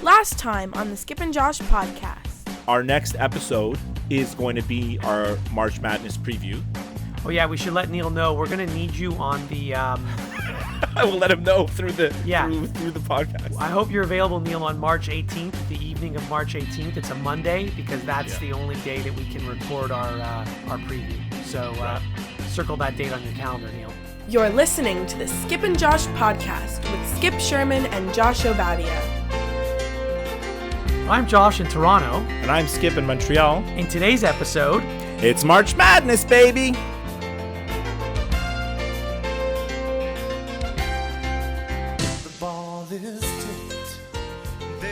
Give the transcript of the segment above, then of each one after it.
Last time on the Skip and Josh podcast. Our next episode is going to be our March Madness preview. Oh yeah, we should let Neil know. We're going to need you on the... I will let him know through the podcast. I hope you're available, Neil, on March 18th, the evening of March 18th. It's a Monday because that's the only day that we can record our preview. So circle that date on your calendar, Neil. You're listening to the Skip and Josh podcast with Skip Sherman and Josh Obadia. I'm Josh in Toronto. And I'm Skip in Montreal. In today's episode, it's March Madness, baby!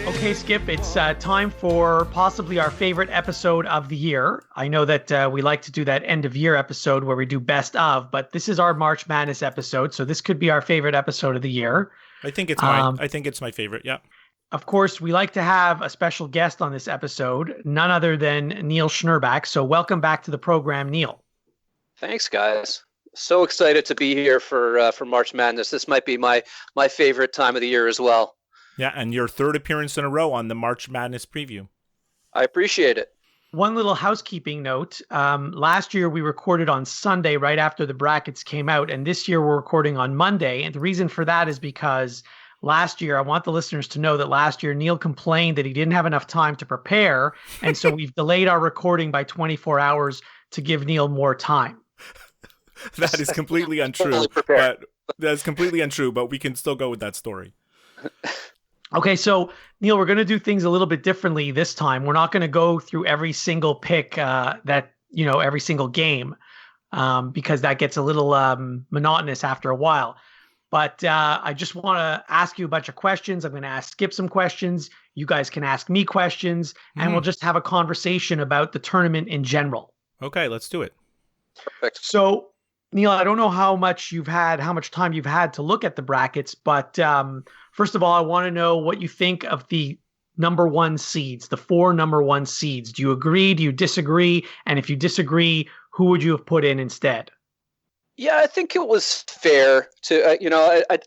Okay, Skip, it's time for possibly our favorite episode of the year. I know that we like to do that end of year episode where we do best of, but this is our March Madness episode, so this could be our favorite episode of the year. I think it's my favorite, yeah. Of course, we like to have a special guest on this episode, none other than Neil Schnurbach. So welcome back to the program, Neil. Thanks, guys. So excited to be here for March Madness. This might be my favorite time of the year as well. Yeah, and your third appearance in a row on the March Madness preview. I appreciate it. One little housekeeping note. Last year we recorded on Sunday right after the brackets came out, and this year we're recording on Monday. And the reason for that is because last year, I want the listeners to know that last year Neil complained that he didn't have enough time to prepare, and so we've delayed our recording by 24 hours to give Neil more time. That is completely untrue. But we can still go with that story. Okay, so Neil, we're going to do things a little bit differently this time. We're not going to go through every single pick every single game, because that gets a little monotonous after a while. But I just want to ask you a bunch of questions. I'm going to ask Skip some questions. You guys can ask me questions, and we'll just have a conversation about the tournament in general. Okay, let's do it. Perfect. So, Neil, I don't know how much time you've had to look at the brackets, but first of all, I want to know what you think of the number one seeds, the 4 number one seeds. Do you agree? Do you disagree? And if you disagree, who would you have put in instead? Yeah, I think it was fair to,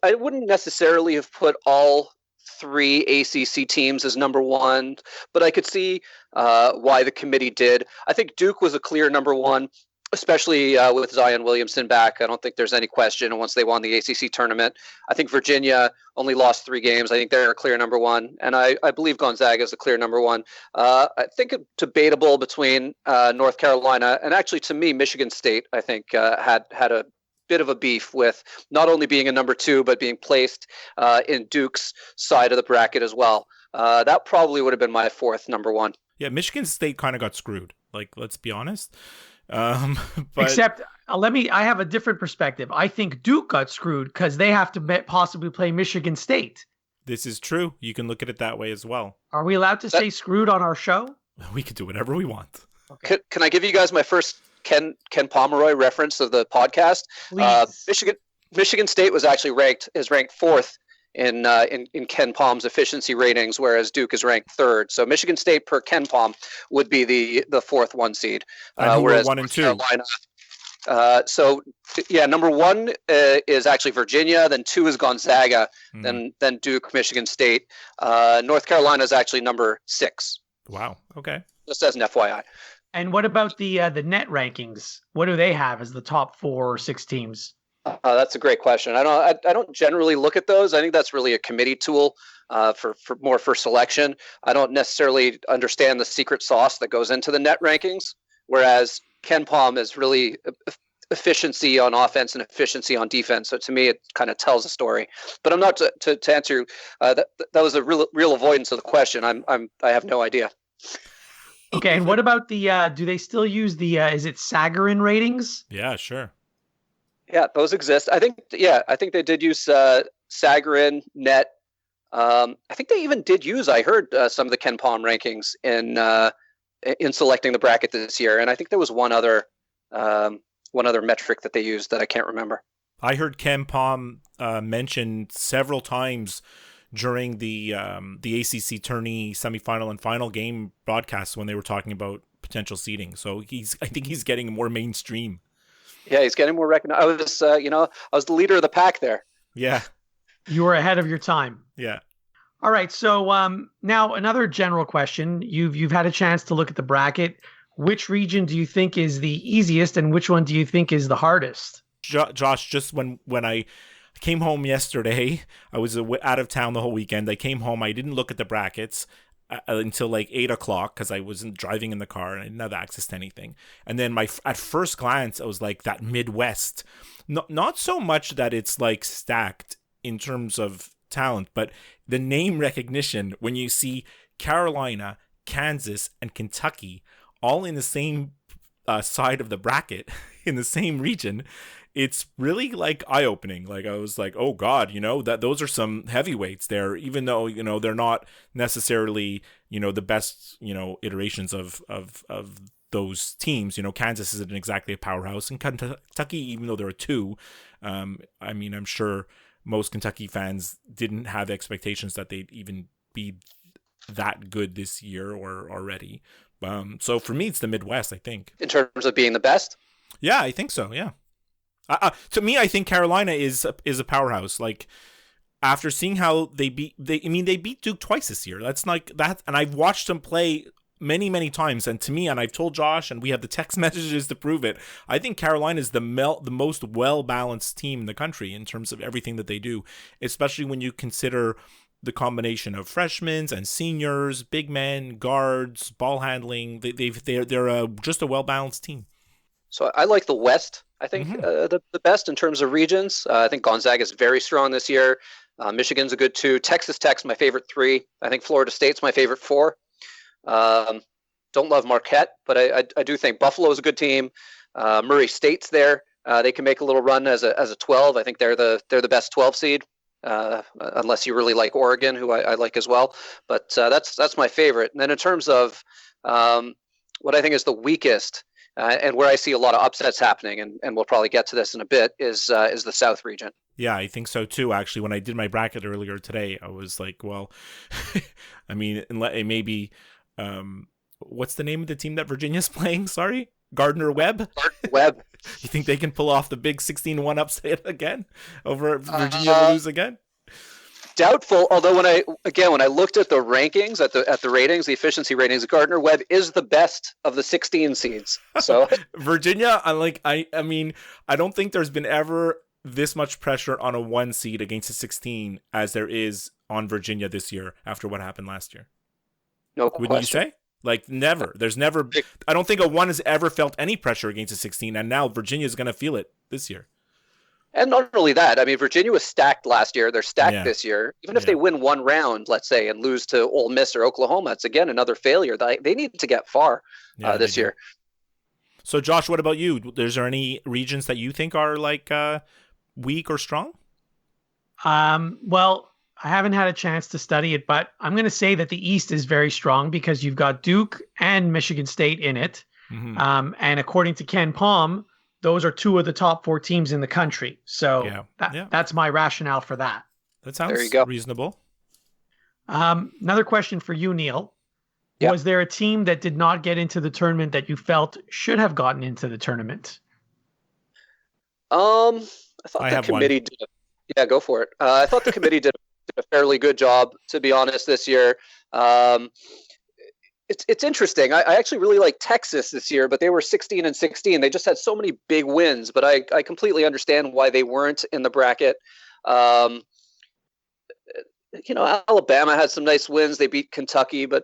I wouldn't necessarily have put all 3 ACC teams as number one, but I could see why the committee did. I think Duke was a clear number one, especially with Zion Williamson back. I don't think there's any question once they won the ACC tournament. I think Virginia only lost 3 games. I think they're a clear number one. And I believe Gonzaga is a clear number one. I think it's debatable between North Carolina and actually, to me, Michigan State, I think, had a bit of a beef with not only being a number 2, but being placed in Duke's side of the bracket as well. That probably would have been my 4th number one. Yeah, Michigan State kind of got screwed. Like, let's be honest. But except I have a different perspective. I think Duke got screwed because they have to possibly play Michigan State. This is true. You can look at it that way as well. Are we allowed to say screwed on our show? We can do whatever we want. Okay. Can I give you guys my first Ken Pomeroy reference of the podcast? Michigan State was actually ranked 4th in Ken Palm's efficiency ratings, whereas Duke is ranked 3rd. So Michigan State per Ken Palm would be the 4th 1 seed, whereas 1 and 2. Carolina. Number 1 is actually Virginia, then 2 is Gonzaga, then Duke, Michigan State. North Carolina is actually number 6. Wow. Okay. Just as an FYI. And what about the net rankings? What do they have as the top 4 or 6 teams? That's a great question. I don't generally look at those. I think that's really a committee tool for selection. I don't necessarily understand the secret sauce that goes into the net rankings, whereas Ken Palm is really efficiency on offense and efficiency on defense. So to me, it kind of tells a story. But I'm not to answer you. That was a real avoidance of the question. I have no idea. Okay, and what about the? Do they still use the? Is it Sagarin ratings? Yeah, sure. Yeah, those exist. I think they did use Sagarin, Net. I think they even did use. I heard some of the Ken Palm rankings in selecting the bracket this year, and I think there was one other metric that they used that I can't remember. I heard Ken Palm mentioned several times during the ACC tourney semifinal and final game broadcasts when they were talking about potential seeding. So I think he's getting more mainstream. Yeah, he's getting more recognized. I was the leader of the pack there. Yeah. You were ahead of your time. Yeah. All right. So now another general question. You've had a chance to look at the bracket. Which region do you think is the easiest, and which one do you think is the hardest? Josh, just when I came home yesterday, I was out of town the whole weekend. I came home. I didn't look at the brackets until like 8 o'clock because I wasn't driving in the car and I didn't have access to anything. And then at first glance, I was like, that Midwest, not so much that it's like stacked in terms of talent, but the name recognition when you see Carolina, Kansas, and Kentucky all in the same side of the bracket in the same region, it's really like eye-opening. Like I was like, oh God, that those are some heavyweights there, even though, they're not necessarily, the best, iterations of those teams. Kansas isn't exactly a powerhouse, and Kentucky, even though there are two, I'm sure most Kentucky fans didn't have expectations that they'd even be that good this year or already. So for me, it's the Midwest, I think. In terms of being the best? Yeah, I think so, yeah. To me, I think Carolina is a powerhouse. Like, after seeing how they beat Duke twice this year. That's like that, and I've watched them play many times. And to me, and I've told Josh, and we have the text messages to prove it, I think Carolina is the most well-balanced team in the country in terms of everything that they do, especially when you consider the combination of freshmen and seniors, big men, guards, ball handling. They're just a well-balanced team. So I like the West. I think the best in terms of regions. I think Gonzaga is very strong this year. Michigan's a good 2. Texas Tech's my favorite 3. I think Florida State's my favorite 4. Don't love Marquette, but I do think Buffalo is a good team. Murray State's there. They can make a little run as a 12. I think they're the best 12 seed. Unless you really like Oregon, who I like as well. But that's my favorite. And then in terms of what I think is the weakest, and where I see a lot of upsets happening, and we'll probably get to this in a bit, is the South region. Yeah, I think so too. Actually, when I did my bracket earlier today, I was like, well, I mean, maybe, what's the name of the team that Virginia's playing? Sorry? Gardner-Webb? Webb. You think they can pull off the big 16-1 upset again over Virginia to lose again? Doubtful. Although when I looked at the rankings, at the ratings, the efficiency ratings, Gardner-Webb is the best of the 16 seeds. So Virginia, I mean, I don't think there's been ever this much pressure on a 1 seed against a 16 as there is on Virginia this year after what happened last year. No question. Wouldn't you say? Like, never. There's never. I don't think a 1 has ever felt any pressure against a 16, and now Virginia's going to feel it this year. And not only that, I mean, Virginia was stacked last year. They're stacked this year. Even if they win 1 round, let's say, and lose to Ole Miss or Oklahoma, it's again another failure. They need to get far this year. So, Josh, what about you? Is there any regions that you think are like weak or strong? Well, I haven't had a chance to study it, but I'm going to say that the East is very strong because you've got Duke and Michigan State in it. Mm-hmm. And according to Ken Palm, those are 2 of the top 4 teams in the country. So that's my rationale for that. That sounds reasonable. Another question for you, Neil. Yep. Was there a team that did not get into the tournament that you felt should have gotten into the tournament? I thought the committee did. Yeah, go for it. I thought the committee did a fairly good job, to be honest, this year. It's interesting. I actually really like Texas this year, but they were 16-16. They just had so many big wins, but I completely understand why they weren't in the bracket. Alabama had some nice wins. They beat Kentucky, but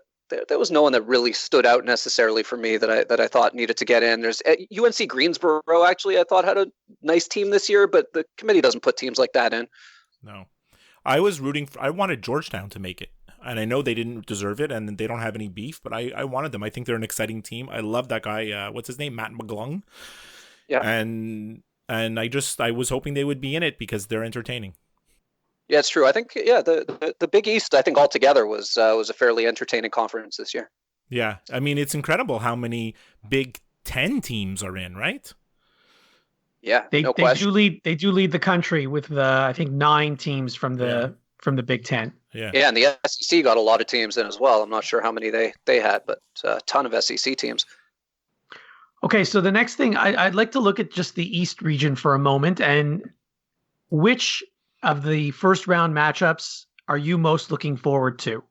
there was no one that really stood out necessarily for me that I thought needed to get in. There's UNC Greensboro, actually, I thought had a nice team this year, but the committee doesn't put teams like that in. No. I wanted Georgetown to make it. And I know they didn't deserve it, and they don't have any beef, but I wanted them. I think they're an exciting team. I love that guy. What's his name? Matt McGlung. Yeah. And I was hoping they would be in it because they're entertaining. Yeah, it's true. I think the Big East, I think altogether was a fairly entertaining conference this year. Yeah, I mean it's incredible how many Big Ten teams are in, right? Yeah, they do lead the country with I think 9 teams from the Big Ten. Yeah, and the SEC got a lot of teams in as well. I'm not sure how many they had, but a ton of SEC teams. Okay, so the next thing, I'd like to look at just the East region for a moment, and which of the first round matchups are you most looking forward to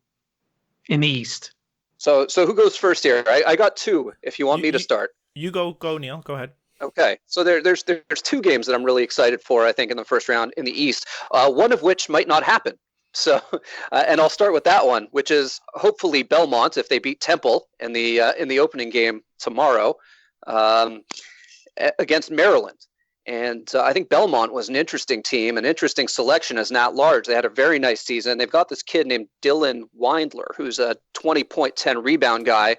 in the East? So who goes first here? I got two. If you want me to start, you go, Neil. Go ahead. Okay, so there's two games that I'm really excited for. I think in the first round in the East, one of which might not happen. So, and I'll start with that one, which is hopefully Belmont if they beat Temple in the opening game tomorrow against Maryland. And I think Belmont was an interesting team, an interesting selection as an at-large. They had a very nice season. They've got this kid named Dylan Windler, who's a 20-point, 10-rebound guy.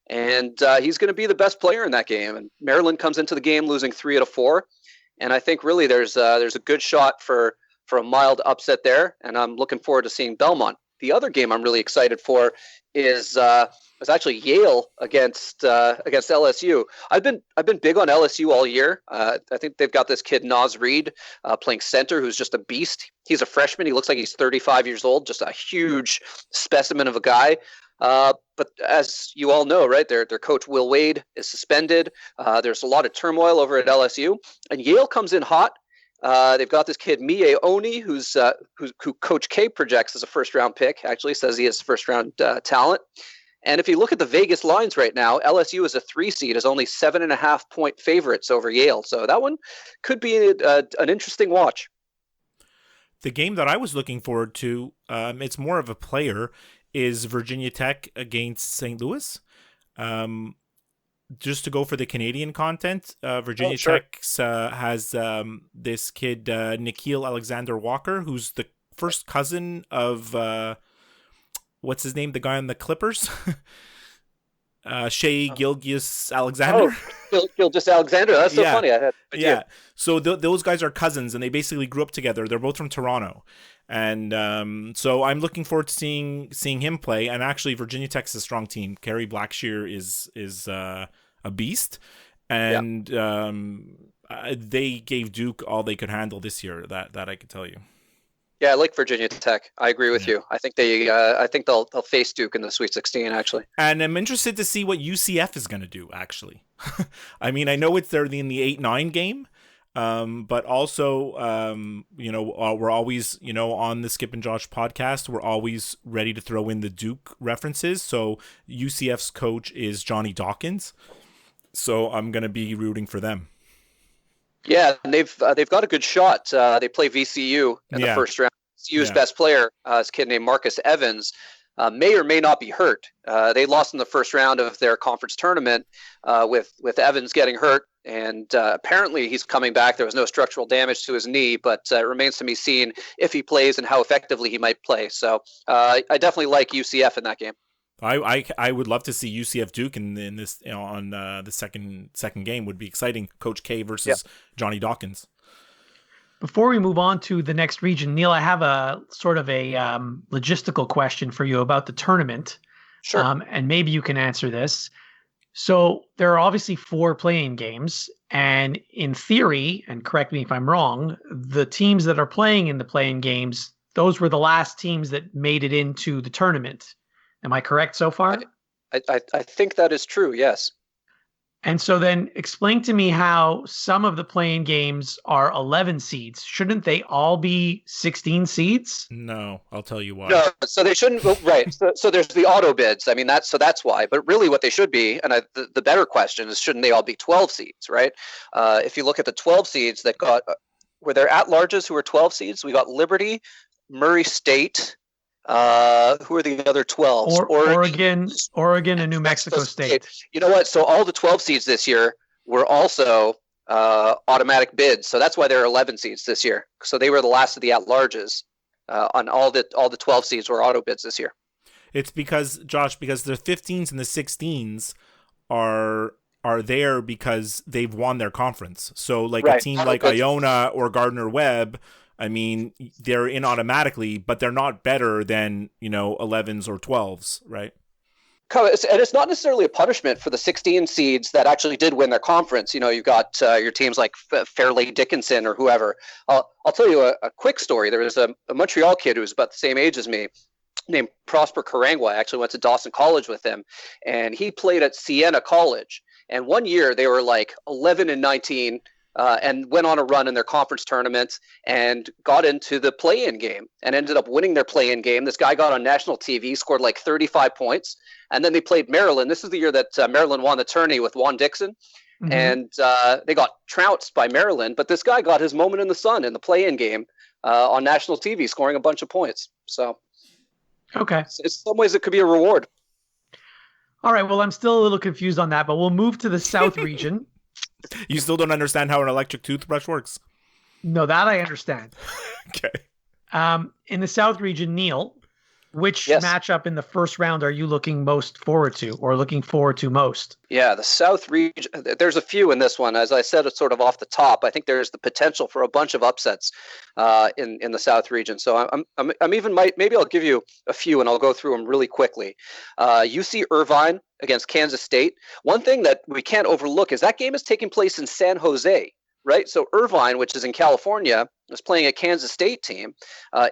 And he's going to be the best player in that game. And Maryland comes into the game losing 3 out of 4. And I think really there's a good shot for a mild upset there. And I'm looking forward to seeing Belmont. The other game I'm really excited for is actually Yale against LSU. I've been big on LSU all year. I think they've got this kid Naz Reid playing center, who's just a beast. He's a freshman. He looks like he's 35 years old, just a huge specimen of a guy. But as you all know, right, their coach Will Wade is suspended. There's a lot of turmoil over at LSU, and Yale comes in hot. They've got this kid Mie Oni, who Coach K projects as a first-round pick. Actually, says he has first-round talent. And if you look at the Vegas lines right now, LSU is a 3 seed, is only 7.5-point favorites over Yale. So that one could be an interesting watch. The game that I was looking forward to, it's more of a player, is Virginia Tech against St. Louis. Just to go for the Canadian content, Virginia Tech has this kid, Nikhil Alexander Walker, who's the first cousin of, what's his name, the guy on the Clippers? Shai Gilgeous-Alexander. Gilgeous Alexander. That's so funny. Yeah. So those guys are cousins, and they basically grew up together. They're both from Toronto. And so I'm looking forward to seeing him play. And actually, Virginia Tech's a strong team. Kerry Blackshear is a beast, and they gave Duke all they could handle this year. That I can tell you. Yeah, I like Virginia Tech. I agree with you. I think they'll face Duke in the Sweet 16 actually. And I'm interested to see what UCF is going to do. Actually, I mean, I know they're in the 8-9 game. But also, we're always, on the Skip and Josh podcast, we're always ready to throw in the Duke references. So UCF's coach is Johnny Dawkins. So I'm going to be rooting for them. Yeah, and they've got a good shot. They play VCU in the first round. VCU's best player is a kid named Marcus Evans. May or may not be hurt. They lost in the first round of their conference tournament with Evans getting hurt, and apparently he's coming back. There was no structural damage to his knee, but it remains to be seen if he plays and how effectively he might play. So I definitely like UCF in that game. I would love to see UCF Duke in this on the second game. Would be exciting. Coach K versus Johnny Dawkins. Before we move on to the next region, Neil, I have a sort of a logistical question for you about the tournament. Sure. And maybe you can answer this. So there are obviously 4 playing games, and in theory, and correct me if I'm wrong, the teams that are playing in the playing games, those were the last teams that made it into the tournament. Am I correct so far? I think that is true, yes. And so then explain to me how some of the playing games are 11 seeds. Shouldn't they all be 16 seeds? No, I'll tell you why. No, so they shouldn't. Right. So there's the auto bids. I mean, that's why. But really what they should be, and the better question is, shouldn't they all be 12 seeds, right? If you look at the 12 seeds that were there at-larges who were 12 seeds? We got Liberty, Murray State. Who are the other 12? Oregon, and New Mexico State. You know what? So all the 12 seeds this year were also automatic bids. So that's why there are 11 seeds this year. So they were the last of the at-larges. On all the 12 seeds were auto bids this year. It's because the 15s and the 16s are there because they've won their conference. So a team like Iona or Gardner-Webb, I mean, they're in automatically, but they're not better than, 11s or 12s, right? And it's not necessarily a punishment for the 16 seeds that actually did win their conference. You've got your teams like Fairleigh Dickinson or whoever. I'll tell you a quick story. There was a Montreal kid who was about the same age as me named Prosper Karangwa. I actually went to Dawson College with him, and he played at Siena College. And one year they were like 11-19, and went on a run in their conference tournament and got into the play-in game and ended up winning their play-in game. This guy got on national TV, scored like 35 points, and then they played Maryland. This is the year that Maryland won the tourney with Juan Dixon. And they got trounced by Maryland, but this guy got his moment in the sun in the play-in game on national TV, scoring a bunch of points. So, okay, in some ways, it could be a reward. All right. Well, I'm still a little confused on that, but we'll move to the South region. You still don't understand how an electric toothbrush works? No, that I understand. Okay. In the South region, Neil, which matchup in the first round are you looking most forward to, or looking forward to most? Yeah, the South region, there's a few in this one. As I said, it's sort of off the top. I think there's the potential for a bunch of upsets in the South region. So maybe I'll give you a few and I'll go through them really quickly. UC Irvine against Kansas State. One thing that we can't overlook is that game is taking place in San Jose, right? So Irvine, which is in California, is playing a Kansas State team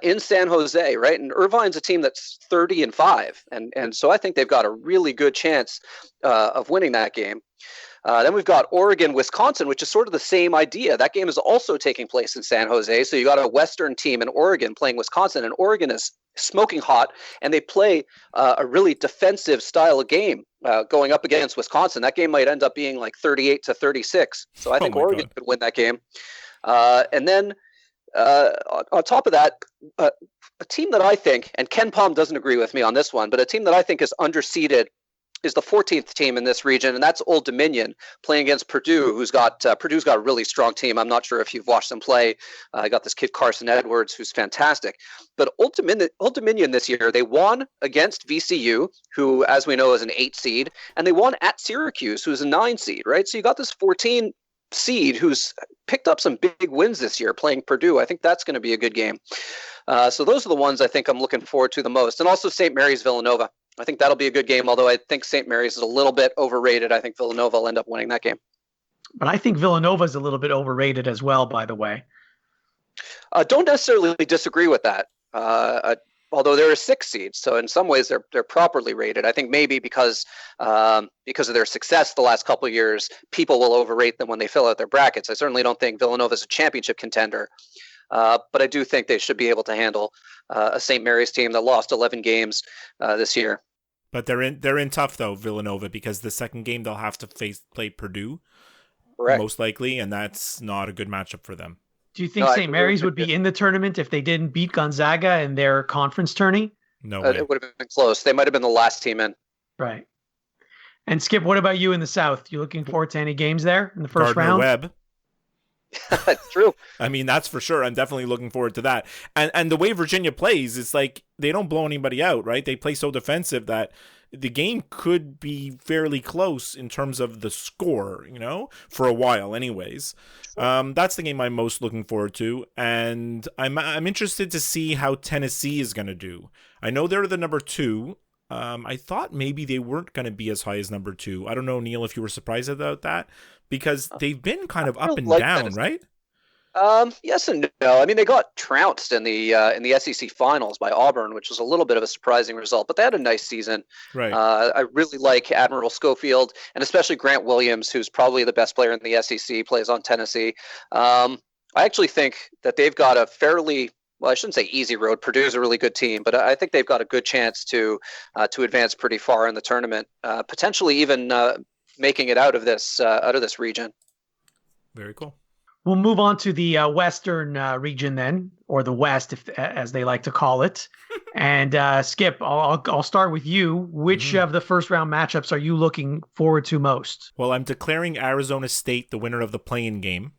in San Jose, right? And Irvine's a team that's 30-5, and so I think they've got a really good chance of winning that game. Then we've got Oregon, Wisconsin, which is sort of the same idea. That game is also taking place in San Jose. So you got a Western team in Oregon playing Wisconsin, and Oregon is smoking hot, and they play a really defensive style of game going up against Wisconsin. That game might end up being like 38-36. So I think Oregon could win that game. And then on top of that, a team that I think, and Ken Palm doesn't agree with me on this one, but a team that I think is underseeded is the 14th team in this region, and that's Old Dominion playing against Purdue, Purdue's got a really strong team. I'm not sure if you've watched them play. I got this kid Carson Edwards, who's fantastic. But Old Dominion this year, they won against VCU, who, as we know, is an 8 seed, and they won at Syracuse, who's a 9 seed, right? So you got this 14 seed who's picked up some big wins this year playing Purdue. I think that's going to be a good game. So those are the ones I think I'm looking forward to the most. And also St. Mary's Villanova. I think that'll be a good game, although I think St. Mary's is a little bit overrated. I think Villanova will end up winning that game. But I think Villanova is a little bit overrated as well, by the way. Don't necessarily disagree with that. Although they're a 6 seed, so in some ways they're properly rated. I think maybe because of their success the last couple of years, people will overrate them when they fill out their brackets. I certainly don't think Villanova is a championship contender, but I do think they should be able to handle a St. Mary's team that lost 11 games this year. But they're in tough though, Villanova, because the second game they'll have to play Purdue, correct, most likely, and that's not a good matchup for them. Do you think St. Mary's would be in the tournament if they didn't beat Gonzaga in their conference tourney? No way. It would have been close. They might have been the last team in. Right. And Skip, what about you in the South? You looking forward to any games there in the first Gardner round? Webb. It's true. I mean, that's for sure. I'm definitely looking forward to that. And the way Virginia plays, it's like they don't blow anybody out, right? They play so defensive that the game could be fairly close in terms of the score, for a while anyways. That's the game I'm most looking forward to. And I'm interested to see how Tennessee is going to do. I know they're the number 2. I thought maybe they weren't going to be as high as number 2. I don't know, Neil, if you were surprised about that, because they've been kind of up and down, right? Yes and no. I mean, they got trounced in the SEC finals by Auburn, which was a little bit of a surprising result, but they had a nice season. Right. I really like Admiral Schofield, and especially Grant Williams, who's probably the best player in the SEC, plays on Tennessee. I actually think that they've got a fairly, well, I shouldn't say easy road. Purdue's a really good team, but I think they've got a good chance to advance pretty far in the tournament, potentially even making it out of this region. Very cool. We'll move on to the Western region then, or the West, as they like to call it. And Skip, I'll start with you. Which of the first round matchups are you looking forward to most? Well, I'm declaring Arizona State the winner of the play-in game.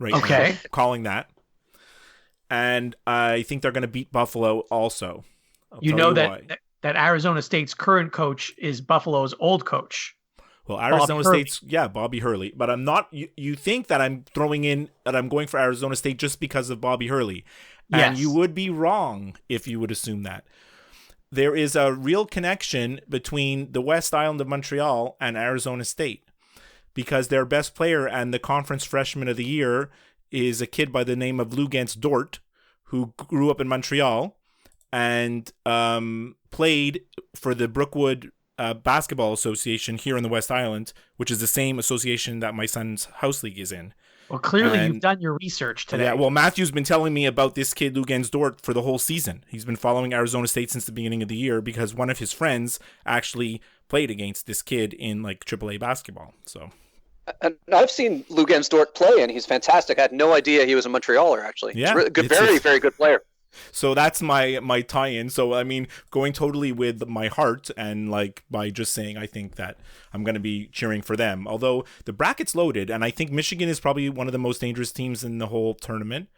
Right. Okay. Now, calling that. And I think they're going to beat Buffalo also. You know that Arizona State's current coach is Buffalo's old coach. Well, Arizona State's, Bobby Hurley. But I'm not, you think that I'm going for Arizona State just because of Bobby Hurley. And you would be wrong if you would assume that. There is a real connection between the West Island of Montreal and Arizona State, because their best player and the conference freshman of the year is a kid by the name of Luguentz Dort, who grew up in Montreal and played for the Brookwood Basketball Association here in the West Island, which is the same association that my son's house league is in. Well, clearly And you've done your research today. yeah, well, Matthew's been telling me about this kid, Lugens Dort, for the whole season. He's been following Arizona State since the beginning of the year because one of his friends actually played against this kid in like AAA basketball. So, and I've seen Lugens Dort play, and he's fantastic. I had no idea he was a Montrealer, actually. Yeah, he's good, very good player. So that's my tie-in. So I mean, going totally with my heart and like by just saying I think that I'm going to be cheering for them. Although the bracket's loaded, and I think Michigan is probably one of the most dangerous teams in the whole tournament.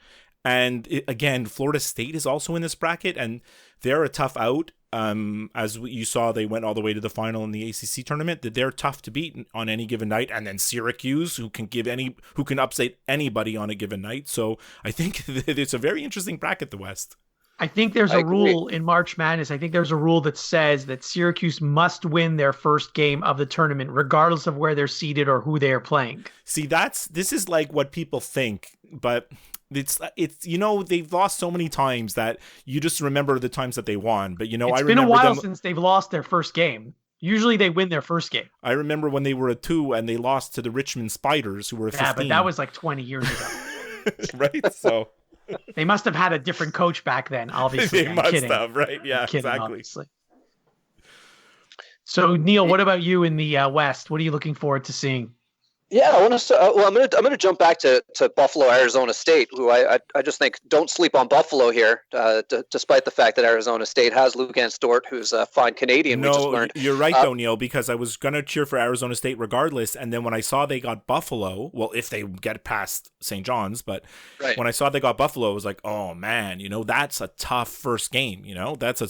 And again, Florida State is also in this bracket, and they're a tough out. As you saw, they went all the way to the final in the ACC tournament. That they're tough to beat on any given night, and then Syracuse, who can upset anybody on a given night. So I think it's a very interesting bracket, the West. I think there's a rule in March Madness. I think there's a rule that says that Syracuse must win their first game of the tournament, regardless of where they're seated or who they are playing. See, this is like what people think, but it's they've lost so many times that you just remember the times that they won. But it's been a while since they've lost their first game. Usually they win their first game. I remember when they were a 2 and they lost to the Richmond Spiders, who were 15. Yeah, but that was like 20 years ago. Right? So they must have had a different coach back then, obviously. They must have, right? Yeah, kidding, exactly. Obviously. So, Neil, what about you in the West? What are you looking forward to seeing? Yeah, I want to. I'm going to jump back to Buffalo, Arizona State, who I just think don't sleep on Buffalo here, despite the fact that Arizona State has Lugens Dort, who's a fine Canadian. No, we just learned. You're right though, Neil, because I was going to cheer for Arizona State regardless, and then when I saw they got Buffalo, well, if they get past St. John's, but when I saw they got Buffalo, I was like, oh man, that's a tough first game. That's a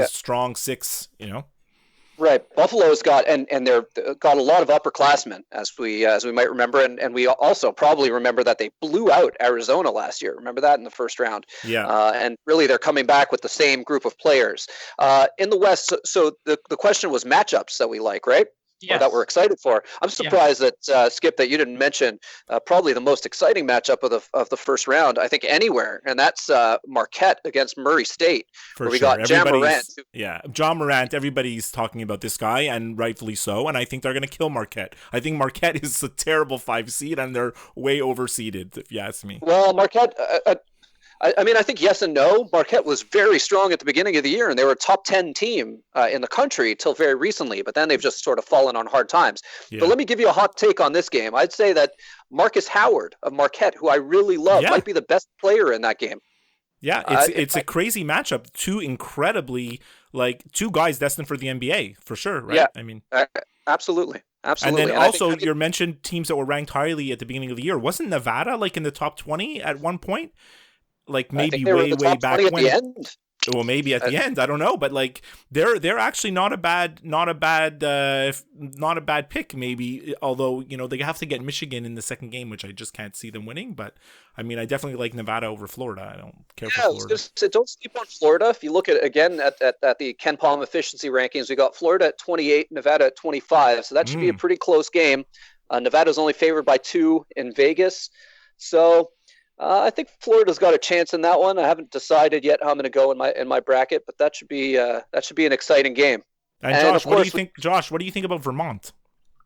strong 6. Right, Buffalo's got and they're got a lot of upperclassmen, as we might remember, and we also probably remember that they blew out Arizona last year. Remember that in the first round. Yeah. And really, they're coming back with the same group of players in the West. So the question was matchups that we like, right? Yes. Or that we're excited for. I'm surprised that Skip, that you didn't mention probably the most exciting matchup of the first round, I think, anywhere, and that's Marquette against Murray State, where we got Ja Morant. Yeah, Ja Morant. Everybody's talking about this guy, and rightfully so. And I think they're going to kill Marquette. I think Marquette is a terrible 5 seed, and they're way overseeded, if you ask me. Well, Marquette. I mean, I think yes and no. Marquette was very strong at the beginning of the year, and they were a top 10 team in the country till very recently, but then they've just sort of fallen on hard times. Yeah. But let me give you a hot take on this game. I'd say that Marcus Howard of Marquette, who I really love, might be the best player in that game. Yeah, it's a crazy matchup. Two guys destined for the NBA, for sure, right? Yeah, I mean, absolutely. And then also, you mentioned teams that were ranked highly at the beginning of the year. Wasn't Nevada like in the top 20 at one point? Like maybe way back when. The end. Well, maybe at the end, I don't know, but like they're actually not a bad pick, maybe. Although they have to get Michigan in the second game, which I just can't see them winning. But I mean, I definitely like Nevada over Florida. I don't care for Florida. Don't sleep on Florida. If you look at the Ken Palm efficiency rankings, we got Florida at 28, Nevada at 25. So that should be a pretty close game. Nevada's only favored by 2 in Vegas, so. I think Florida's got a chance in that one. I haven't decided yet how I'm going to go in my bracket, but that should be an exciting game. And Josh, what do you think? Josh, what do you think about Vermont?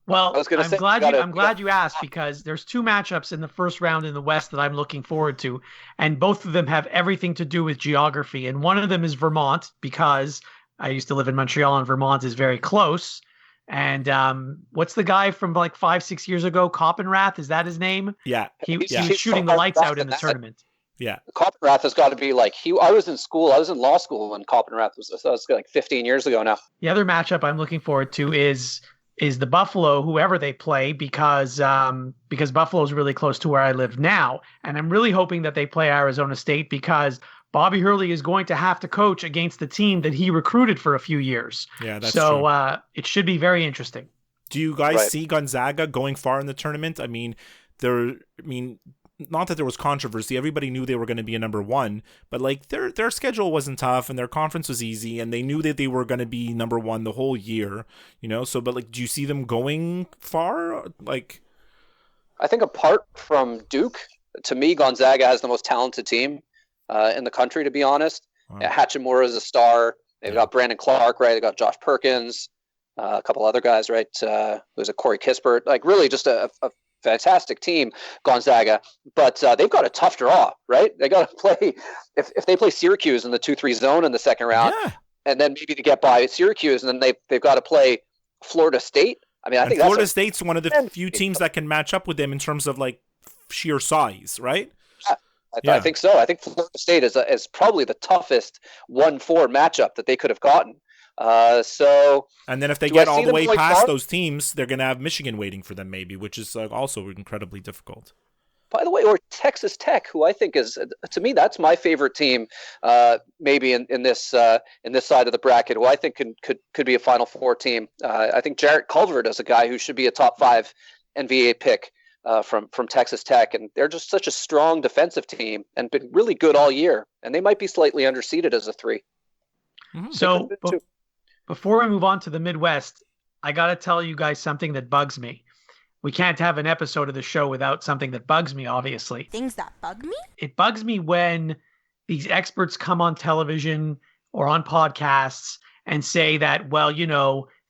Well, I'm glad you asked, because there's 2 matchups in the first round in the West that I'm looking forward to, and both of them have everything to do with geography. And one of them is Vermont, because I used to live in Montreal, and Vermont is very close. And what's the guy from like 5-6 years ago? Koppenrath, is that his name? Yeah. He was shooting the lights out in the tournament. Yeah. Koppenrath has got to be like I was in law school when Koppenrath was. So that's like 15 years ago now. The other matchup I'm looking forward to is the Buffalo, whoever they play, because Buffalo's really close to where I live now, and I'm really hoping that they play Arizona State, because Bobby Hurley is going to have to coach against the team that he recruited for a few years. Yeah, that's true. It should be very interesting. Do you guys see Gonzaga going far in the tournament? I mean, not that there was controversy. Everybody knew they were going to be a number 1, but like their schedule wasn't tough and their conference was easy, and they knew that they were going to be number 1 the whole year. So but like, do you see them going far? Like, I think apart from Duke, to me, Gonzaga has the most talented team in the country, to be honest. Wow. Hachimura is a star. They've got Brandon Clark, right? They got Josh Perkins, a couple other guys, right? There's a Corey Kispert. Like, really just a fantastic team, Gonzaga, but they've got a tough draw, right? They got to play if they play Syracuse in the 2-3 zone in the second round, and then maybe to get by Syracuse, and then they've got to play Florida State. I mean, I think Florida State's one of the few teams that can match up with them in terms of like sheer size, right? I think so. I think Florida State is probably the toughest 1-4 matchup that they could have gotten. And then if they get all the way past those teams, they're going to have Michigan waiting for them maybe, which is also incredibly difficult. By the way, or Texas Tech, who I think is, to me, that's my favorite team, maybe in this side of the bracket, who I think could be a Final Four team. I think Jarrett Culver is a guy who should be a top 5 NBA pick from Texas Tech, and they're just such a strong defensive team and been really good all year, and they might be slightly underseeded as a 3. Mm-hmm. So before we move on to the Midwest, I got to tell you guys something that bugs me. We can't have an episode of the show without something that bugs me, obviously. Things that bug me? It bugs me when these experts come on television or on podcasts and say that, well,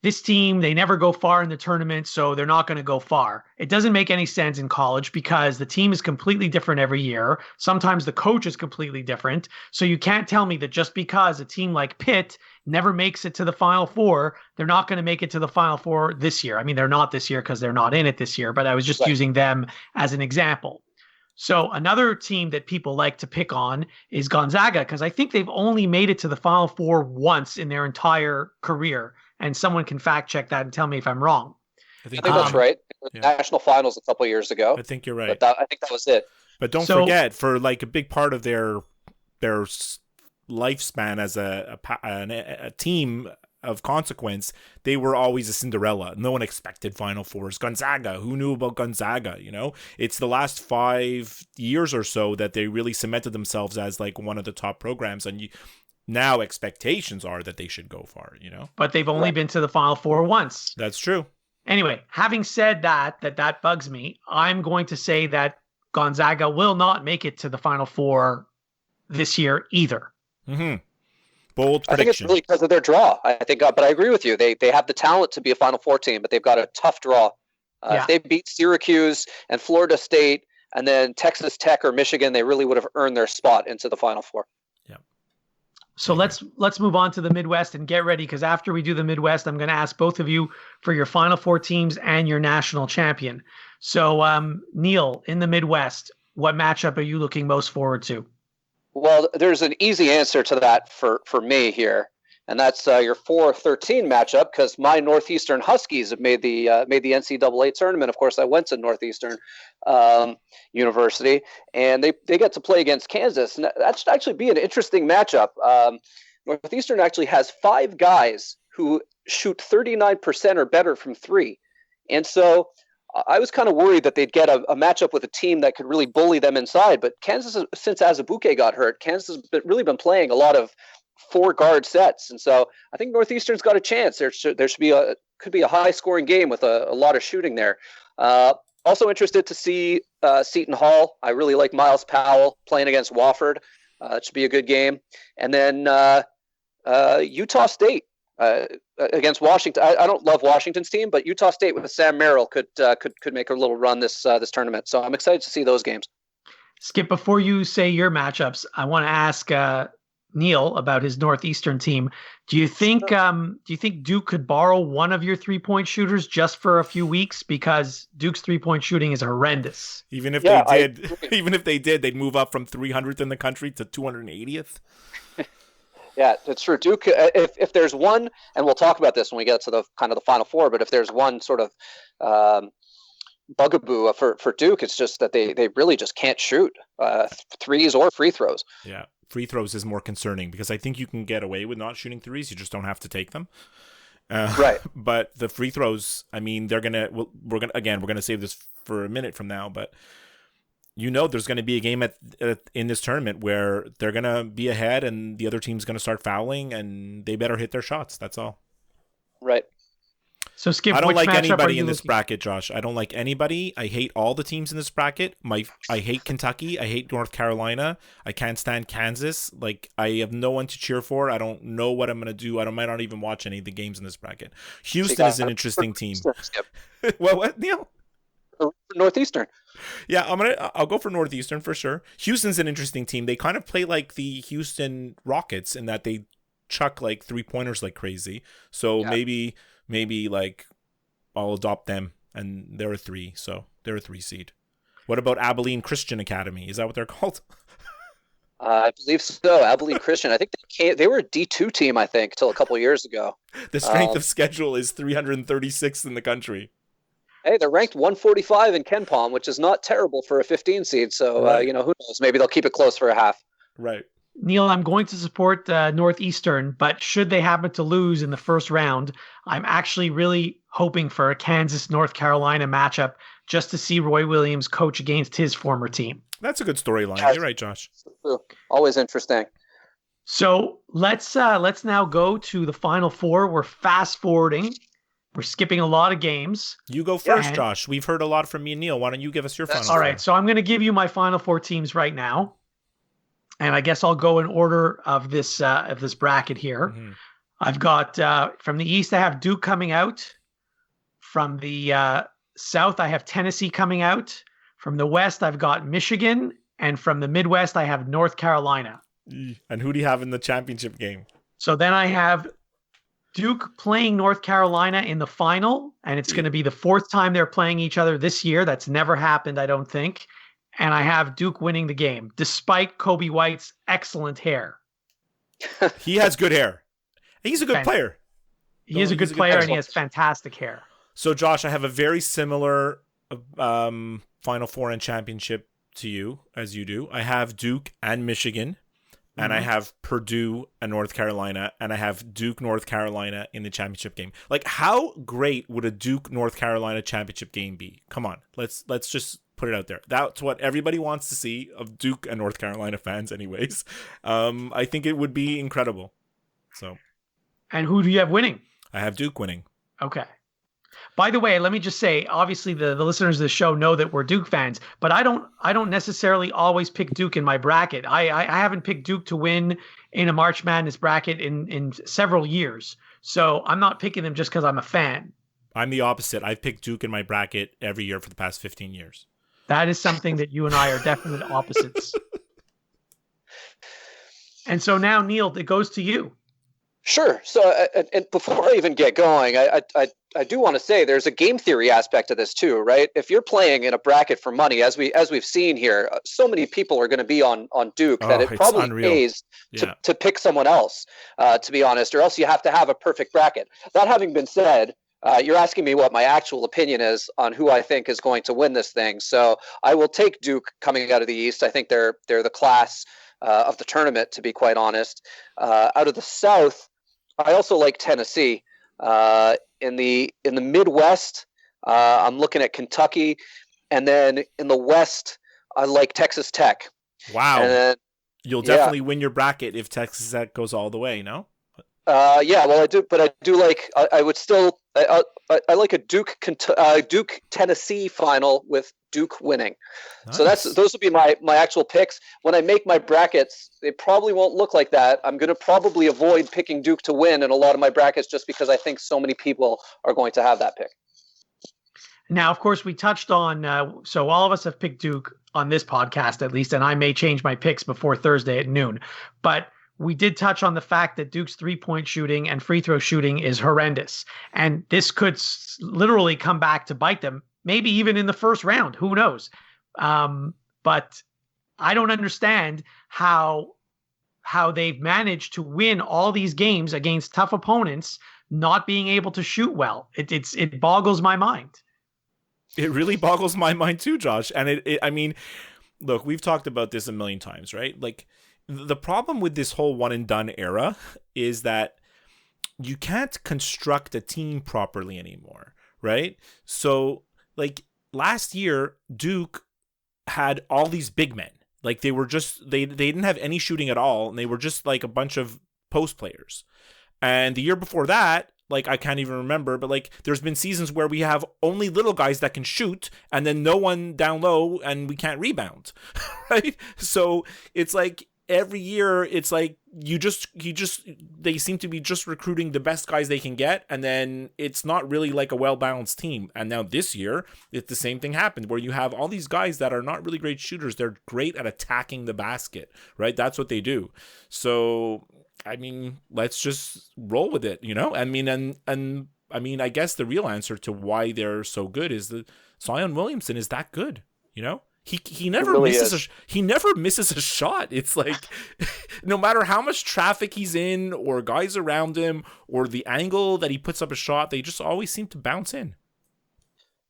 this team, they never go far in the tournament, so they're not going to go far. It doesn't make any sense in college because the team is completely different every year. Sometimes the coach is completely different. So you can't tell me that just because a team like Pitt never makes it to the Final Four, they're not going to make it to the Final Four this year. I mean, they're not this year because they're not in it this year, but I was just using them as an example. So another team that people like to pick on is Gonzaga, because I think they've only made it to the Final Four once in their entire career. And someone can fact check that and tell me if I'm wrong. I think that's right. National finals a couple of years ago. I think you're right. But I think that was it. But don't forget, for like a big part of their lifespan as a team of consequence, they were always a Cinderella. No one expected Final Fours. Gonzaga, who knew about Gonzaga? It's the last 5 years or so that they really cemented themselves as like one of the top programs, and now expectations are that they should go far, But they've only been to the Final Four once. That's true. Anyway, having said that bugs me, I'm going to say that Gonzaga will not make it to the Final Four this year either. Mm-hmm. Bold prediction. I think it's really because of their draw. I think, but I agree with you. They have the talent to be a Final Four team, but they've got a tough draw. If they beat Syracuse and Florida State and then Texas Tech or Michigan, they really would have earned their spot into the Final Four. So let's move on to the Midwest and get ready, because after we do the Midwest, I'm going to ask both of you for your Final Four teams and your national champion. So Neil, in the Midwest, what matchup are you looking most forward to? Well, there's an easy answer to that for me here, and that's your 4-13 matchup, because my Northeastern Huskies have made the NCAA tournament. Of course, I went to Northeastern University, and they get to play against Kansas. And that should actually be an interesting matchup. Northeastern actually has 5 guys who shoot 39% or better from 3, and so I was kind of worried that they'd get a matchup with a team that could really bully them inside. But Kansas, since Azubuike got hurt, Kansas has really been playing a lot of 4-guard sets, and so I think Northeastern's got a chance. There should be a high-scoring game with a lot of shooting there. Also interested to see Seton Hall. I really like Miles Powell playing against Wofford. It should be a good game. And then Utah State against Washington. I don't love Washington's team, but Utah State with Sam Merrill could make a little run this tournament. So I'm excited to see those games. Skip, before you say your matchups, I want to ask Neil about his Northeastern team. Do you think Duke could borrow one of your 3-point shooters just for a few weeks, because Duke's 3-point shooting is horrendous? Even if they did, they'd move up from 300th in the country to 280th. Yeah, that's true. Duke, if there's one, and we'll talk about this when we get to the kind of the Final Four, but if there's one sort of bugaboo for Duke, it's just that they really just can't shoot threes or free throws. Yeah. Free throws is more concerning, because I think you can get away with not shooting threes. You just don't have to take them. Right. But the free throws, I mean, we're gonna save this for a minute from now, but there's going to be a game in this tournament where they're going to be ahead and the other team's going to start fouling, and they better hit their shots. That's all. Right. So Skip, I don't like anybody in this bracket, Josh. I don't like anybody. I hate all the teams in this bracket. I hate Kentucky. I hate North Carolina. I can't stand Kansas. Like, I have no one to cheer for. I don't know what I'm going to do. I might not even watch any of the games in this bracket. Houston is an interesting team. Skip. What, Neil? Northeastern. Yeah, I'll go for Northeastern for sure. Houston's an interesting team. They kind of play like the Houston Rockets in that they chuck like 3-pointers like crazy. So maybe like I'll adopt them, and they're a 3, so they're a 3 seed. What about Abilene Christian Academy? Is that what they're called? I believe so. Abilene Christian. I think they were a D2 team, I think, till a couple of years ago. The strength of schedule is 336th in the country. Hey, they're ranked 145 in Ken Palm, which is not terrible for a 15 seed. So, right. Who knows? Maybe they'll keep it close for a half. Right. Neil, I'm going to support Northeastern, but should they happen to lose in the first round, I'm actually really hoping for a Kansas-North Carolina matchup just to see Roy Williams coach against his former team. That's a good storyline. You're right, Josh. Always interesting. So let's now go to the Final Four. We're fast forwarding. We're skipping a lot of games. You go first, Josh. We've heard a lot from me and Neil. Why don't you give us your Final Four? All right, so I'm going to give you my Final Four teams right now. And I guess I'll go in order of this bracket here. Mm-hmm. I've got from the East, I have Duke coming out. From the South, I have Tennessee coming out. From the West, I've got Michigan. And from the Midwest, I have North Carolina. And who do you have in the championship game? So then I have Duke playing North Carolina in the final. And it's going to be the 4th time they're playing each other this year. That's never happened, I don't think. And I have Duke winning the game, despite Kobe White's excellent hair. He has good hair. He's a good player. He is a good player, and he has fantastic hair. So, Josh, I have a very similar Final Four and championship to you, as you do. I have Duke and Michigan, and I have Purdue and North Carolina, and I have Duke, North Carolina in the championship game. Like, how great would a Duke, North Carolina championship game be? Come on, let's just put it out there. That's what everybody wants to see of Duke and North Carolina fans anyways. I think it would be incredible. So, and who do you have winning? I have Duke winning. Okay. By the way, let me just say, obviously the listeners of the show know that we're Duke fans, but I don't necessarily always pick Duke in my bracket. I haven't picked Duke to win in a March Madness bracket in several years. So I'm not picking them just because I'm a fan. I'm the opposite. I've picked Duke in my bracket every year for the past 15 years. That is something that you and I are definite opposites. And so now, Neil, it goes to you. Sure. So, and before I even get going, I do want to say there's a game theory aspect to this too, right? If you're playing in a bracket for money, as we've seen here, so many people are going to be on Duke that it probably pays to pick someone else, to be honest, or else you have to have a perfect bracket. That having been said, you're asking me what my actual opinion is on who I think is going to win this thing. So I will take Duke coming out of the East. I think they're the class of the tournament, to be quite honest. Out of the South, I also like Tennessee. In the Midwest, I'm looking at Kentucky, and then in the West, I like Texas Tech. Wow! And then, you'll definitely win your bracket if Texas Tech goes all the way. No? Well, I do, but I do like. I would still. I like a Duke Tennessee final with Duke winning. Nice. So those would be my actual picks. When I make my brackets, they probably won't look like that. I'm going to probably avoid picking Duke to win in a lot of my brackets just because I think so many people are going to have that pick. Now, of course, we touched on, so all of us have picked Duke on this podcast at least, and I may change my picks before Thursday at noon. But we did touch on the fact that Duke's three-point shooting and free throw shooting is horrendous. And this could literally come back to bite them, maybe even in the first round. Who knows? But I don't understand how they've managed to win all these games against tough opponents, not being able to shoot well. It boggles my mind. It really boggles my mind too, Josh. And I mean, look, we've talked about this a million times, right? Like, the problem with this whole one and done era is that you can't construct a team properly anymore, right? So, like, last year, Duke had all these big men. Like, they were just, they didn't have any shooting at all, and they were just like a bunch of post players. And the year before that, like, I can't even remember, but like, there's been seasons where we have only little guys that can shoot and then no one down low and we can't rebound, right? So it's like, every year it's like they seem to be just recruiting the best guys they can get, and then it's not really like a well-balanced team. And now this year, it's the same thing happened where you have all these guys that are not really great shooters. They're great at attacking the basket, right? That's what they do. So, I mean, let's just roll with it, I mean, and I mean, I guess the real answer to why they're so good is that Zion Williamson is that good, He never really misses he never misses a shot. It's like no matter how much traffic he's in or guys around him or the angle that he puts up a shot, they just always seem to bounce in.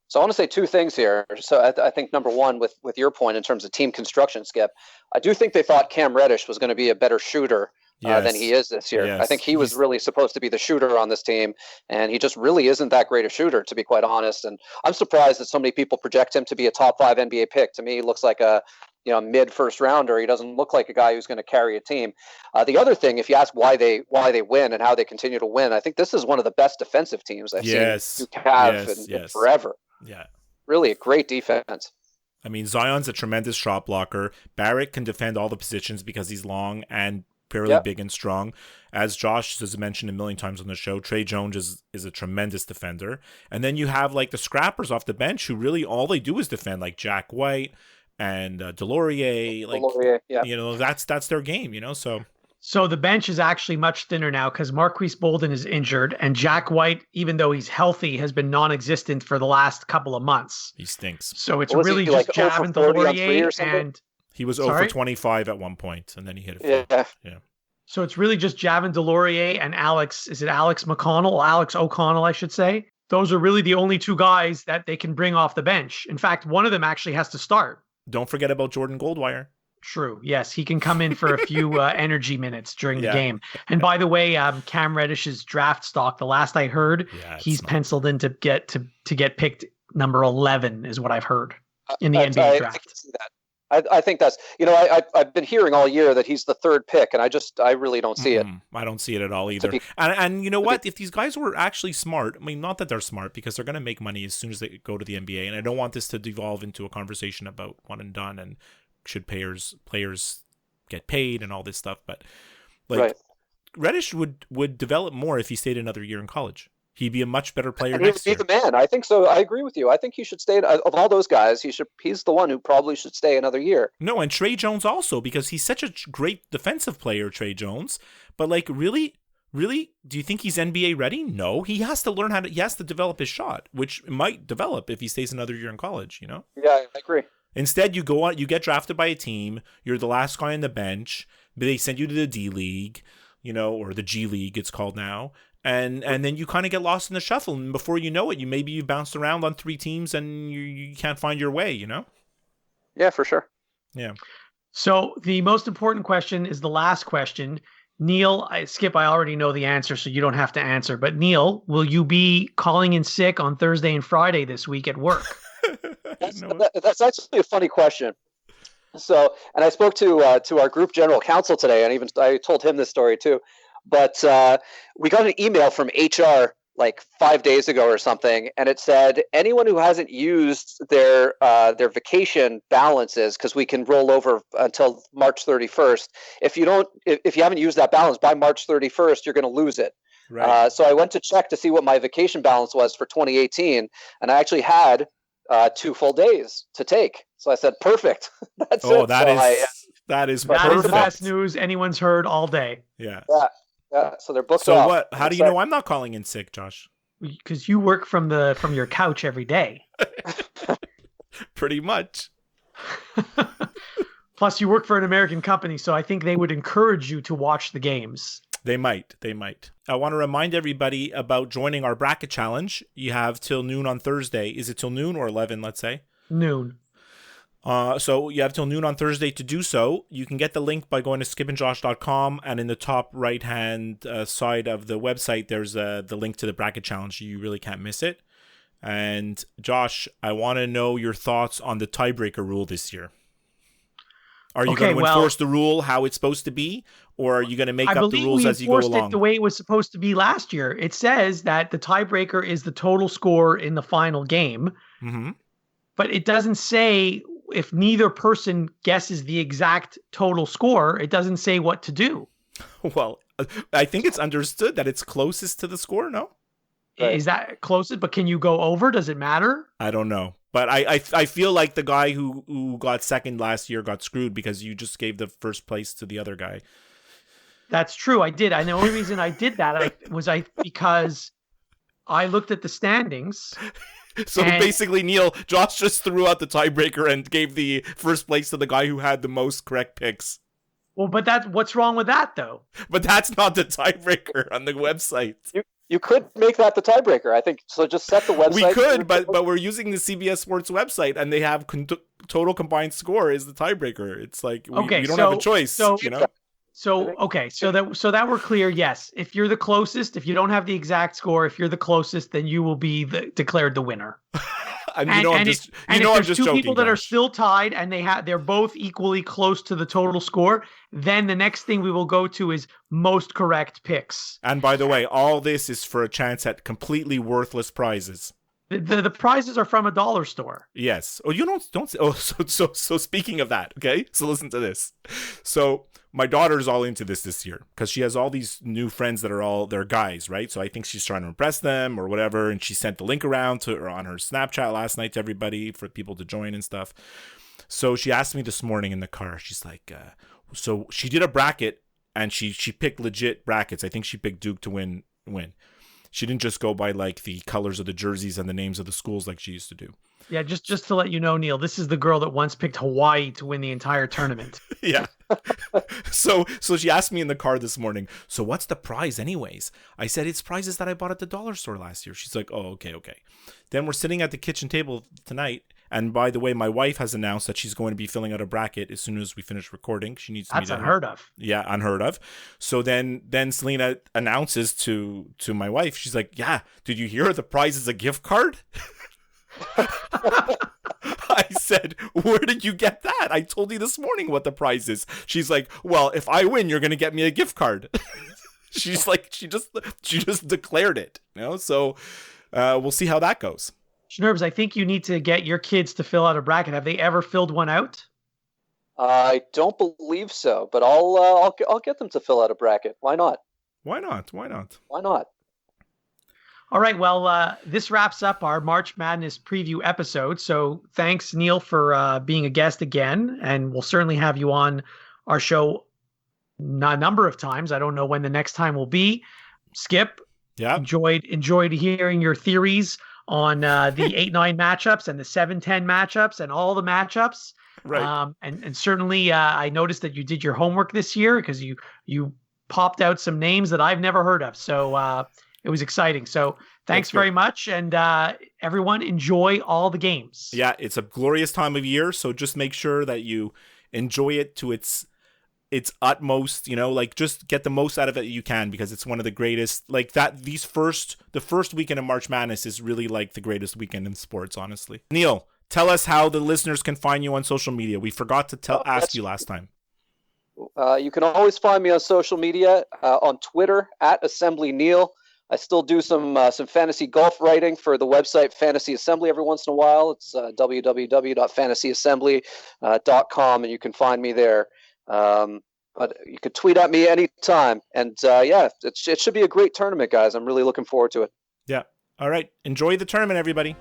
So I want to say two things here. So I think number one, with your point in terms of team construction, Skip, I do think they thought Cam Reddish was going to be a better shooter than he is this year. Yes. I think he was really supposed to be the shooter on this team, and he just really isn't that great a shooter, to be quite honest. And I'm surprised that so many people project him to be a top 5 NBA pick. To me, he looks like a mid first rounder. He doesn't look like a guy who's going to carry a team. The other thing, if you ask why they win and how they continue to win, I think this is one of the best defensive teams I've seen you have in forever. Yeah, really a great defense. I mean, Zion's a tremendous shot blocker. Barrett can defend all the positions because he's long and fairly big and strong. As Josh has mentioned a million times on the show, Trey Jones is a tremendous defender. And then you have like the scrappers off the bench who really all they do is defend, like Jack White and Delorier. That's their game, So the bench is actually much thinner now because Marquise Bolden is injured, and Jack White, even though he's healthy, has been non-existent for the last couple of months. He stinks. So it's really just Javin Delorier and... He was 0 for 25 at one point, and then he hit a few. Yeah. So it's really just Javin Delorier and Alex O'Connell, I should say. Those are really the only two guys that they can bring off the bench. In fact, one of them actually has to start. Don't forget about Jordan Goldwire. True. Yes, he can come in for a few energy minutes during the game. And by the way, Cam Reddish's draft stock, the last I heard, he's penciled in to get picked number 11 is what I've heard in the NBA draft. I can see that. I think that's, I've been hearing all year that he's the third pick, and I really don't see it. I don't see it at all either. And you know what? If these guys were actually smart, I mean, not that they're smart, because they're going to make money as soon as they go to the NBA, and I don't want this to devolve into a conversation about one and done and should players get paid and all this stuff, but Reddish would develop more if he stayed another year in college. He'd be a much better player next year. He's the man. I think so. I agree with you. I think he should stay. Of all those guys, he's the one who probably should stay another year. No, and Trey Jones also, because he's such a great defensive player, Trey Jones. But really, do you think he's NBA ready? No, he has to learn he has to develop his shot, which might develop if he stays another year in college, Yeah, I agree. Instead, you go on, you get drafted by a team, you're the last guy on the bench, they send you to the D League, or the G League it's called now. And then you kind of get lost in the shuffle, and before you know it, you've bounced around on 3 teams, and you can't find your way. Yeah, for sure. Yeah. So the most important question is the last question. Neil, Skip, I already know the answer, so you don't have to answer. But Neil, will you be calling in sick on Thursday and Friday this week at work? That's actually a funny question. So, and I spoke to our group general counsel today, and I told him this story too. But we got an email from HR like 5 days ago or something, and it said anyone who hasn't used their vacation balances, because we can roll over until March 31st. If you haven't used that balance by March 31st, you're going to lose it. Right. So I went to check to see what my vacation balance was for 2018, and I actually had 2 full days to take. So I said, perfect. That's it. Oh, that is perfect. The best news anyone's heard all day. Yeah. Yeah, so they're booked off. So what? How do you know I'm not calling in sick, Josh? Because you work from your couch every day. Pretty much. Plus, you work for an American company, so I think they would encourage you to watch the games. They might. I want to remind everybody about joining our bracket challenge. You have till noon on Thursday. Is it till noon or 11, let's say? Noon. So you have till noon on Thursday to do so. You can get the link by going to skipandjosh.com, and in the top right-hand side of the website, there's the link to the bracket challenge. You really can't miss it. And Josh, I want to know your thoughts on the tiebreaker rule this year. Are you going to enforce the rule how it's supposed to be, or are you going to make up the rules as you go along? I believe we enforced it the way it was supposed to be last year. It says that the tiebreaker is the total score in the final game. Mm-hmm. But it doesn't say if neither person guesses the exact total score, it doesn't say what to do. Well, I think it's understood that it's closest to the score, no? Right. Is that closest? But can you go over? Does it matter? I don't know. But I feel like the guy who got second last year got screwed because you just gave the first place to the other guy. That's true. I did. And the only reason I did that because I looked at the standings. So basically, Neil, Josh just threw out the tiebreaker and gave the first place to the guy who had the most correct picks. Well, but what's wrong with that, though? But that's not the tiebreaker on the website. You could make that the tiebreaker, I think. So just set the website. We could, but we're using the CBS Sports website, and they have total combined score is the tiebreaker. It's like we don't have a choice, you know. So that we're clear. Yes, if you're the closest, if you don't have the exact score, if you're the closest, then you will be declared the winner. And I'm just two joking, people that are Josh. still tied and they're both equally close to the total score, then the next thing we will go to is most correct picks. And by the way, all this is for a chance at completely worthless prizes. The prizes are from a dollar store. Yes. Oh, you don't say. Oh, so speaking of that, okay. So listen to this. So my daughter's all into this year because she has all these new friends that are all they're guys, right? So I think she's trying to impress them or whatever. And she sent the link around to her on her Snapchat last night to everybody for people to join and stuff. So she asked me this morning in the car. She's like, so she did a bracket and she picked legit brackets. I think she picked Duke to win. She didn't just go by like the colors of the jerseys and the names of the schools like she used to do. Yeah, just to let you know, Neil, this is the girl that once picked Hawaii to win the entire tournament. Yeah. So she asked me in the car this morning, so what's the prize anyways? I said, it's prizes that I bought at the dollar store last year. She's like, oh, okay. Then we're sitting at the kitchen table tonight. And by the way, my wife has announced that she's going to be filling out a bracket as soon as we finish recording. She needs to That's unheard of. Yeah, unheard of. So then Selena announces to my wife, she's like, yeah, did you hear the prize is a gift card? I said, where did you get that? I told you this morning what the prize is. She's like, well, if I win, you're going to get me a gift card. She's like, she just declared it, you know? So we'll see how that goes. Schnurbs, I think you need to get your kids to fill out a bracket. Have they ever filled one out? I don't believe so, but I'll get them to fill out a bracket. Why not? Why not? All right. Well, this wraps up our March Madness preview episode. So thanks, Neil, for being a guest again. And we'll certainly have you on our show a number of times. I don't know when the next time will be. Skip, yeah, enjoyed hearing your theories on the 8-9 matchups and the 7-10 matchups and all the matchups. Right. And certainly I noticed that you did your homework this year because you popped out some names that I've never heard of. So it was exciting. So thanks very much. And everyone enjoy all the games. Yeah, it's a glorious time of year. So just make sure that you enjoy it to its utmost, you know, like just get the most out of it you can because it's one of the greatest, like that. The first weekend of March Madness is really like the greatest weekend in sports, honestly. Neil, tell us how the listeners can find you on social media. We forgot to ask you last time. You can always find me on social media, on Twitter @AssemblyNeil. I still do some fantasy golf writing for the website Fantasy Assembly every once in a while. It's www.fantasyassembly.com, and you can find me there. But you could tweet at me anytime. And it should be a great tournament, guys. I'm really looking forward to it. Yeah. All right. Enjoy the tournament, everybody.